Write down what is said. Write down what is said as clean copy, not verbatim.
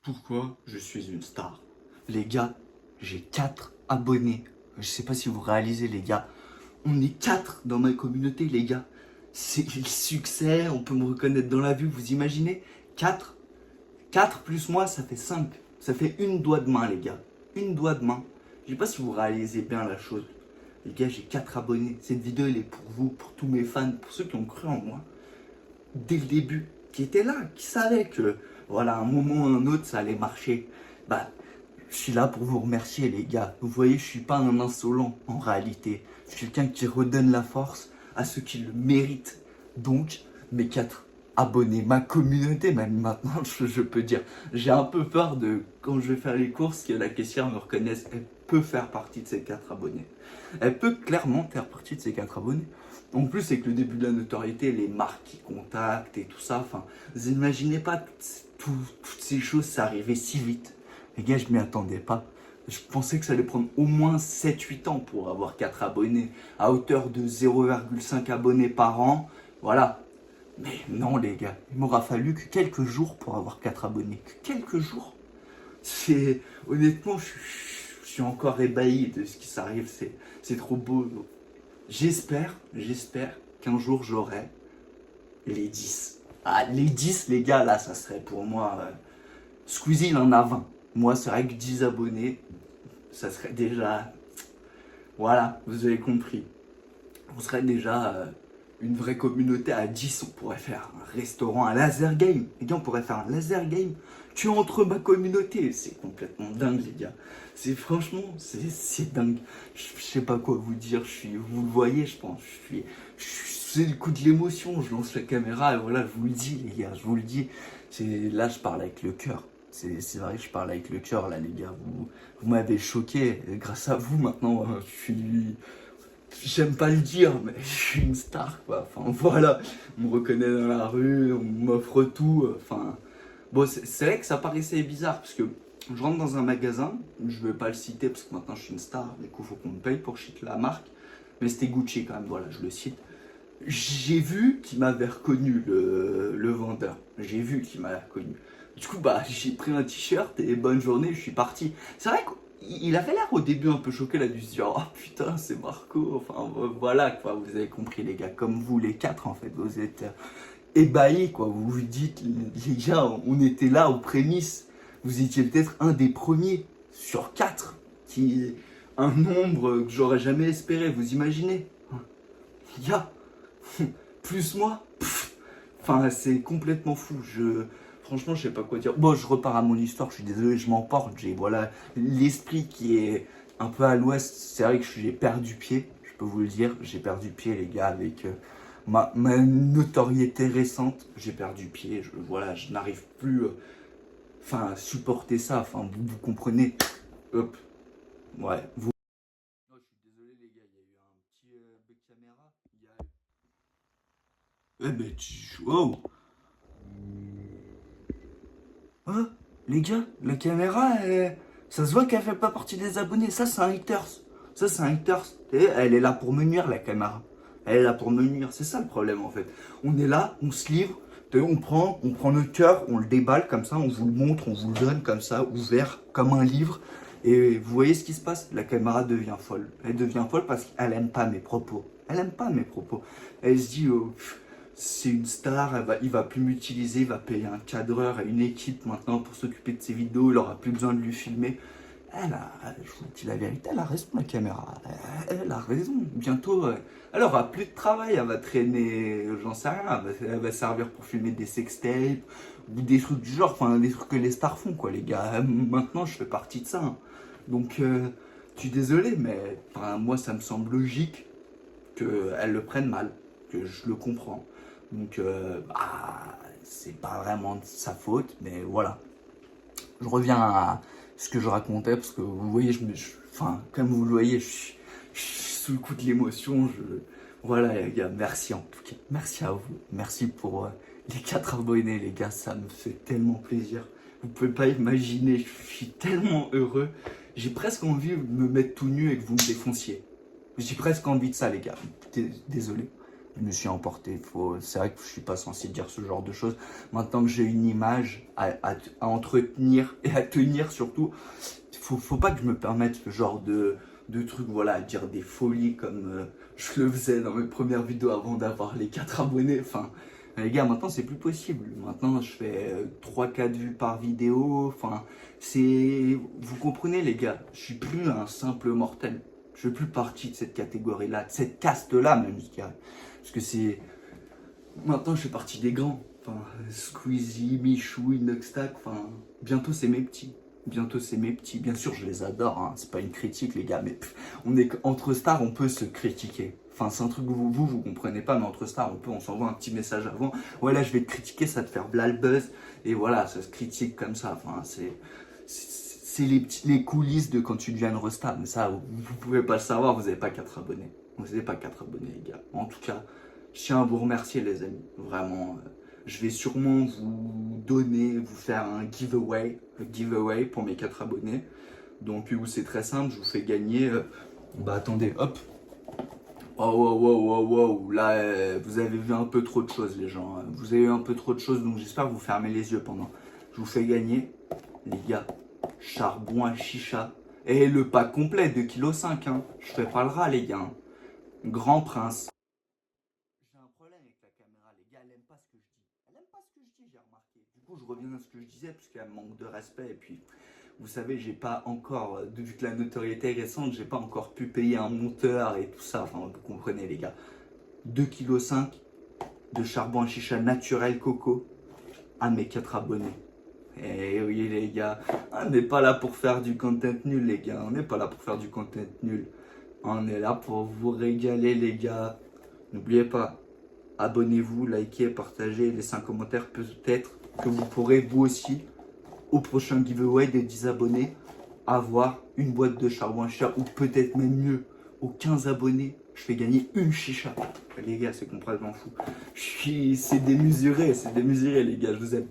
Pourquoi je suis une star? Les gars, j'ai 4 abonnés. Je sais pas si vous réalisez, les gars. On est 4 dans ma communauté, les gars. C'est le succès, on peut me reconnaître dans la vue, vous imaginez? 4, 4 plus moi, ça fait 5. Ça fait une doigt de main, les gars. Une doigt de main. Je sais pas si vous réalisez bien la chose. Les gars, j'ai 4 abonnés. Cette vidéo, elle est pour vous, pour tous mes fans, pour ceux qui ont cru en moi dès le début, qui étaient là, qui savaient que, voilà, à un moment ou un autre, ça allait marcher. Bah, je suis là pour vous remercier, les gars. Vous voyez, je suis pas un insolent, en réalité. Je suis quelqu'un qui redonne la force à ceux qui le méritent. Donc, mes 4 abonnés, ma communauté, même maintenant, je peux dire, j'ai un peu peur de, quand je vais faire les courses, que la caissière me reconnaisse. Elle peut faire partie de ces 4 abonnés. Elle peut clairement faire partie de ces 4 abonnés. En plus, avec le début de la notoriété, les marques qui contactent et tout ça, enfin, vous imaginez pas toutes ces choses, ça arrivait si vite. Les gars, je m'y attendais pas. Je pensais que ça allait prendre au moins 7-8 ans pour avoir 4 abonnés, à hauteur de 0,5 abonnés par an. Voilà. Mais non, les gars, il m'aura fallu que quelques jours pour avoir 4 abonnés. Que quelques jours. Honnêtement, je suis encore ébahi de ce qui s'arrive. C'est trop beau. Donc, j'espère qu'un jour j'aurai les 10. Ah, les 10, les gars, là, ça serait pour moi. Squeezie, il en a 20. Moi, c'est vrai que 10 abonnés, ça serait déjà. Voilà, vous avez compris. On serait déjà une vraie communauté à 10. On pourrait faire un restaurant, un laser game. Les gars, on pourrait faire un laser game. Tu es entre ma communauté. C'est complètement dingue, les gars. C'est franchement, c'est dingue. Je sais pas quoi vous dire. Vous le voyez, je pense. C'est le coup de l'émotion. Je lance la caméra et voilà, je vous le dis, les gars. Je vous le dis. Là, je parle avec le cœur. C'est vrai que je parle avec le cœur, là, les gars. Vous m'avez choqué. Et grâce à vous, maintenant, je suis. J'aime pas le dire, mais je suis une star, quoi. Enfin, voilà. On me reconnaît dans la rue, on m'offre tout. Enfin. Bon, c'est vrai que ça paraissait bizarre, parce que je rentre dans un magasin, je vais pas le citer, parce que maintenant je suis une star, du coup, faut qu'on me paye pour citer la marque. Mais c'était Gucci, quand même, voilà, je le cite. J'ai vu qu'il m'avait reconnu, le vendeur. J'ai vu qu'il m'avait reconnu. Du coup, bah, j'ai pris un t-shirt et bonne journée, je suis parti. C'est vrai qu'il avait l'air au début un peu choqué, là, dû se dire, oh putain, c'est Marco. Enfin, voilà, quoi, vous avez compris, les gars, comme vous, les 4, en fait, vous êtes ébahis, quoi. Vous vous dites, les gars, on était là aux prémices. Vous étiez peut-être un des premiers sur 4, qui est un nombre que j'aurais jamais espéré, vous imaginez? Les gars, plus moi, enfin, c'est complètement fou. Franchement, je sais pas quoi dire. Bon, je repars à mon histoire, je suis désolé, je m'emporte. J'ai, voilà, l'esprit qui est un peu à l'ouest. C'est vrai que j'ai perdu pied, je peux vous le dire. J'ai perdu pied, les gars, avec ma notoriété récente. J'ai perdu pied, voilà, je n'arrive plus à supporter ça. Enfin, vous comprenez. Hop, ouais, vous. Non, je suis désolé, les gars, il y a eu un petit bug caméra. Eh ben, wow. Oh, les gars, la caméra, ça se voit qu'elle fait pas partie des abonnés. Ça, c'est un haters. Ça, c'est un haters. Et elle est là pour me nuire, la caméra. Elle est là pour me nuire. C'est ça le problème, en fait. On est là, on se livre. On prend notre cœur, on le déballe comme ça, on vous le montre, on vous le donne comme ça, ouvert, comme un livre. Et vous voyez ce qui se passe? La caméra devient folle. Elle devient folle parce qu'elle aime pas mes propos. Elle aime pas mes propos. Elle se dit, oh, c'est une star, il va plus m'utiliser, il va payer un cadreur et une équipe maintenant pour s'occuper de ses vidéos, il aura plus besoin de lui filmer. Je vous dis la vérité, elle a raison, la caméra. Elle a raison. Bientôt, elle aura plus de travail, elle va traîner, j'en sais rien, elle va servir pour filmer des sextapes ou des trucs du genre, enfin des trucs que les stars font, quoi, les gars. Maintenant, je fais partie de ça, hein. Donc, je suis désolé, mais moi, ça me semble logique qu'elle le prenne mal, que je le comprends. Donc, c'est pas vraiment de sa faute, mais voilà. Je reviens à ce que je racontais, parce que vous voyez, comme vous le voyez, je suis sous le coup de l'émotion. Voilà, les gars, merci en tout cas. Merci à vous. Merci pour les 4 abonnés, les gars, ça me fait tellement plaisir. Vous pouvez pas imaginer, je suis tellement heureux. J'ai presque envie de me mettre tout nu et que vous me défonciez. J'ai presque envie de ça, les gars. Désolé. Je me suis emporté. C'est vrai que je suis pas censé dire ce genre de choses. Maintenant que j'ai une image à entretenir et à tenir surtout, faut pas que je me permette ce genre de trucs, voilà, à dire des folies comme je le faisais dans mes premières vidéos avant d'avoir les 4 abonnés. Enfin, les gars, maintenant c'est plus possible. Maintenant je fais 3-4 vues par vidéo. Enfin, vous comprenez les gars, je suis plus un simple mortel. Je fais plus partie de cette catégorie-là, de cette caste-là même, je dirais. Parce que maintenant je fais partie des grands. Enfin, Squeezie, Michou, Inoxtag, enfin, bientôt c'est mes petits. Bientôt c'est mes petits. Bien sûr, je les adore, hein. C'est pas une critique, les gars, mais on est entre stars, on peut se critiquer. Enfin, c'est un truc que vous comprenez pas, mais entre stars, on s'envoie un petit message avant. Ouais, là, je vais te critiquer, ça te faire blal buzz. Et voilà, ça se critique comme ça. Enfin, c'est les coulisses de quand tu deviens une resta. Mais ça, vous pouvez pas le savoir, vous avez pas 4 abonnés. Vous n'avez pas 4 abonnés, les gars. En tout cas, je tiens à vous remercier, les amis. Vraiment. Je vais sûrement vous faire un giveaway pour mes 4 abonnés. Donc, c'est très simple, je vous fais gagner. Bah, attendez, hop. Oh, wow. Là, vous avez vu un peu trop de choses, les gens. Vous avez vu un peu trop de choses, donc j'espère que vous fermez les yeux pendant. Je vous fais gagner, les gars, charbon à chicha. Et le pack complet, 2,5 kg. Hein. Je fais pas le rat, les gars. Hein. Grand prince. J'ai un problème avec la caméra, les gars, elle aime pas ce que je dis. Elle aime pas ce que je dis, j'ai remarqué. Du coup, je reviens à ce que je disais, parce qu'elle manque de respect. Et puis, vous savez, j'ai pas encore, vu que la notoriété est récente, j'ai pas encore pu payer un monteur et tout ça. Enfin, vous comprenez, les gars. 2,5 kg de charbon à chicha naturel coco à mes 4 abonnés. Eh oui, les gars, on n'est pas là pour faire du content nul, les gars. On n'est pas là pour faire du content nul. On est là pour vous régaler, les gars. N'oubliez pas, abonnez-vous, likez, partagez, laissez un commentaire. Peut-être que vous pourrez, vous aussi, au prochain giveaway des 10 abonnés, avoir une boîte de charbon à chicha, ou peut-être même mieux, aux 15 abonnés, je fais gagner une chicha. Les gars, c'est complètement fou. C'est démesuré, les gars, je vous aime.